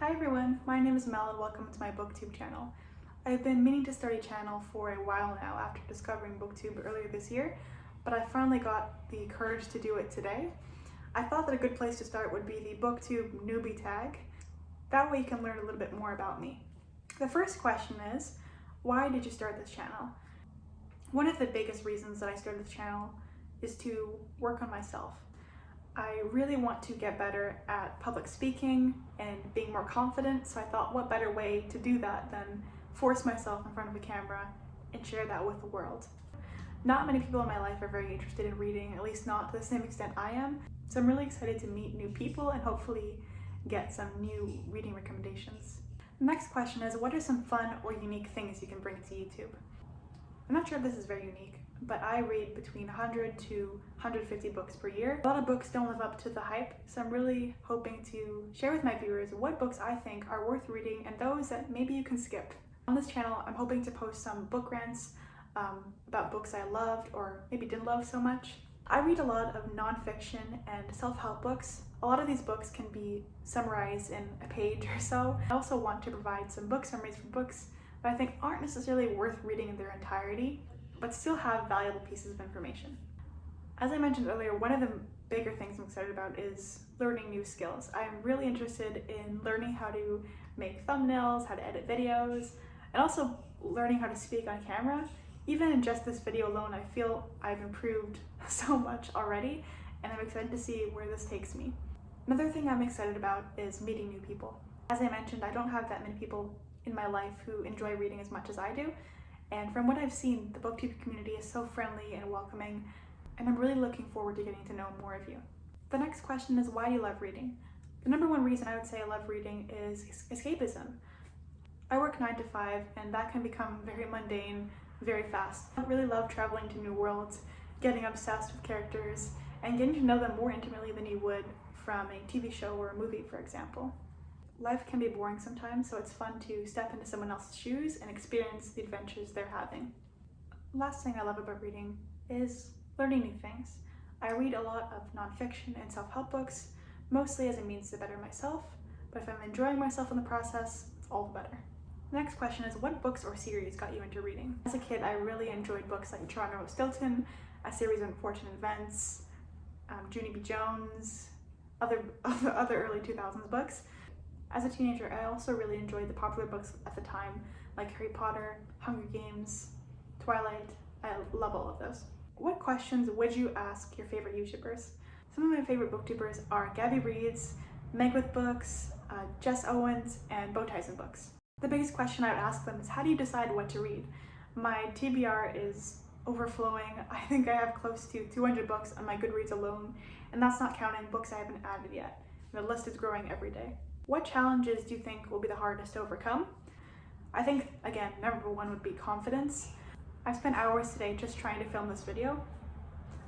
Hi everyone, my name is Mel and welcome to my Booktube channel. I've been meaning to start a channel for a while now after discovering Booktube earlier this year, but I finally got the courage to do it today. I thought that a good place to start would be the Booktube Newbie Tag. That way you can learn a little bit more about me. The first question is, why did you start this channel? One of the biggest reasons that I started this channel is to work on myself. I really want to get better at public speaking and being more confident, so I thought what better way to do that than force myself in front of a camera and share that with the world. Not many people in my life are very interested in reading, at least not to the same extent I am, so I'm really excited to meet new people and hopefully get some new reading recommendations. The next question is, what are some fun or unique things you can bring to YouTube? I'm not sure if this is very unique, but I read between 100 to 150 books per year. A lot of books don't live up to the hype, so I'm really hoping to share with my viewers what books I think are worth reading and those that maybe you can skip. On this channel, I'm hoping to post some book rants about books I loved or maybe didn't love so much. I read a lot of nonfiction and self-help books. A lot of these books can be summarized in a page or so. I also want to provide some book summaries for books that I think aren't necessarily worth reading in their entirety, but still have valuable pieces of information. As I mentioned earlier, one of the bigger things I'm excited about is learning new skills. I'm really interested in learning how to make thumbnails, how to edit videos, and also learning how to speak on camera. Even in just this video alone, I feel I've improved so much already, and I'm excited to see where this takes me. Another thing I'm excited about is meeting new people. As I mentioned, I don't have that many people in my life who enjoy reading as much as I do, and from what I've seen, the Booktube community is so friendly and welcoming, and I'm really looking forward to getting to know more of you. The next question is, why do you love reading? The number one reason I would say I love reading is escapism. I work 9 to 5, and that can become very mundane very fast. I really love traveling to new worlds, getting obsessed with characters, and getting to know them more intimately than you would from a TV show or a movie, for example. Life can be boring sometimes, so it's fun to step into someone else's shoes and experience the adventures they're having. Last thing I love about reading is learning new things. I read a lot of nonfiction and self-help books, mostly as a means to better myself, but if I'm enjoying myself in the process, it's all the better. The next question is, what books or series got you into reading? As a kid, I really enjoyed books like Toronto Stilton, a series of unfortunate events, Junie B. Jones, other early 2000s books. As a teenager, I also really enjoyed the popular books at the time, like Harry Potter, Hunger Games, Twilight. I love all of those. What questions would you ask your favorite YouTubers? Some of my favorite booktubers are Gabby Reads, Meg with Books, Jess Owens, and Bowties and Books. The biggest question I would ask them is, how do you decide what to read? My TBR is overflowing. I think I have close to 200 books on my Goodreads alone, and that's not counting books I haven't added yet. The list is growing every day. What challenges do you think will be the hardest to overcome? I think, again, number one would be confidence. I've spent hours today just trying to film this video.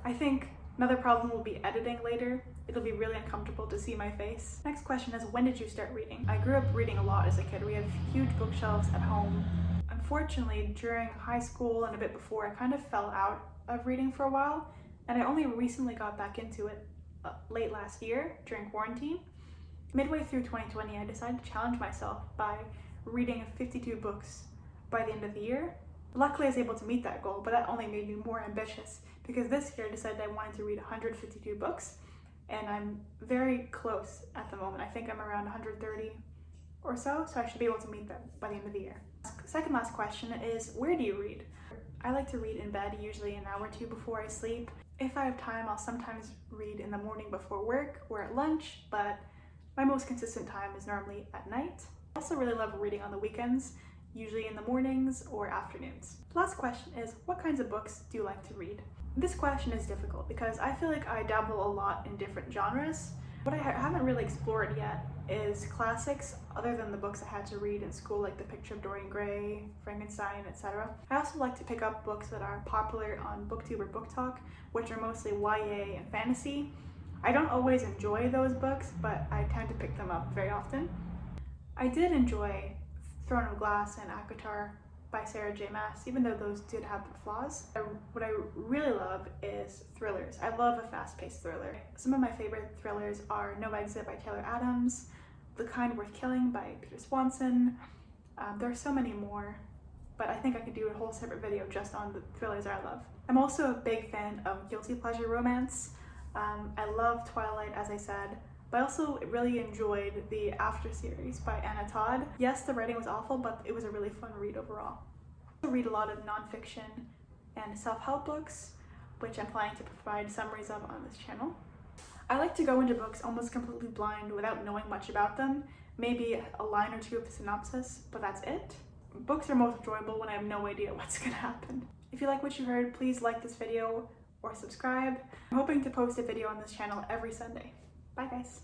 I think another problem will be editing later. It'll be really uncomfortable to see my face. Next question is, when did you start reading? I grew up reading a lot as a kid. We have huge bookshelves at home. Unfortunately, during high school and a bit before, I kind of fell out of reading for a while, and I only recently got back into it late last year during quarantine. Midway through 2020, I decided to challenge myself by reading 52 books by the end of the year. Luckily, I was able to meet that goal, but that only made me more ambitious because this year I decided I wanted to read 152 books, and I'm very close at the moment. I think I'm around 130 or so I should be able to meet that by the end of the year. Second last question is, where do you read? I like to read in bed, usually an hour or two before I sleep. If I have time, I'll sometimes read in the morning before work or at lunch, but my most consistent time is normally at night. I also really love reading on the weekends, usually in the mornings or afternoons. The last question is, what kinds of books do you like to read? This question is difficult because I feel like I dabble a lot in different genres. What I haven't really explored yet is classics other than the books I had to read in school, like The Picture of Dorian Gray, Frankenstein, etc. I also like to pick up books that are popular on Booktube or Book Talk, which are mostly YA and fantasy. I don't always enjoy those books, but I tend to pick them up very often. I did enjoy Throne of Glass and Akatar by Sarah J. Maas, even though those did have flaws. What I really love is thrillers. I love a fast-paced thriller. Some of my favorite thrillers are No Exit by Taylor Adams, The Kind Worth Killing by Peter Swanson. There are so many more, but I think I could do a whole separate video just on the thrillers I love. I'm also a big fan of guilty pleasure romance. I love Twilight, as I said, but I also really enjoyed the After series by Anna Todd. Yes, the writing was awful, but it was a really fun read overall. I read a lot of nonfiction and self-help books, which I'm planning to provide summaries of on this channel. I like to go into books almost completely blind without knowing much about them, maybe a line or two of the synopsis, but that's it. Books are most enjoyable when I have no idea what's gonna happen. If you like what you heard, please like this video or subscribe. I'm hoping to post a video on this channel every Sunday. Bye guys.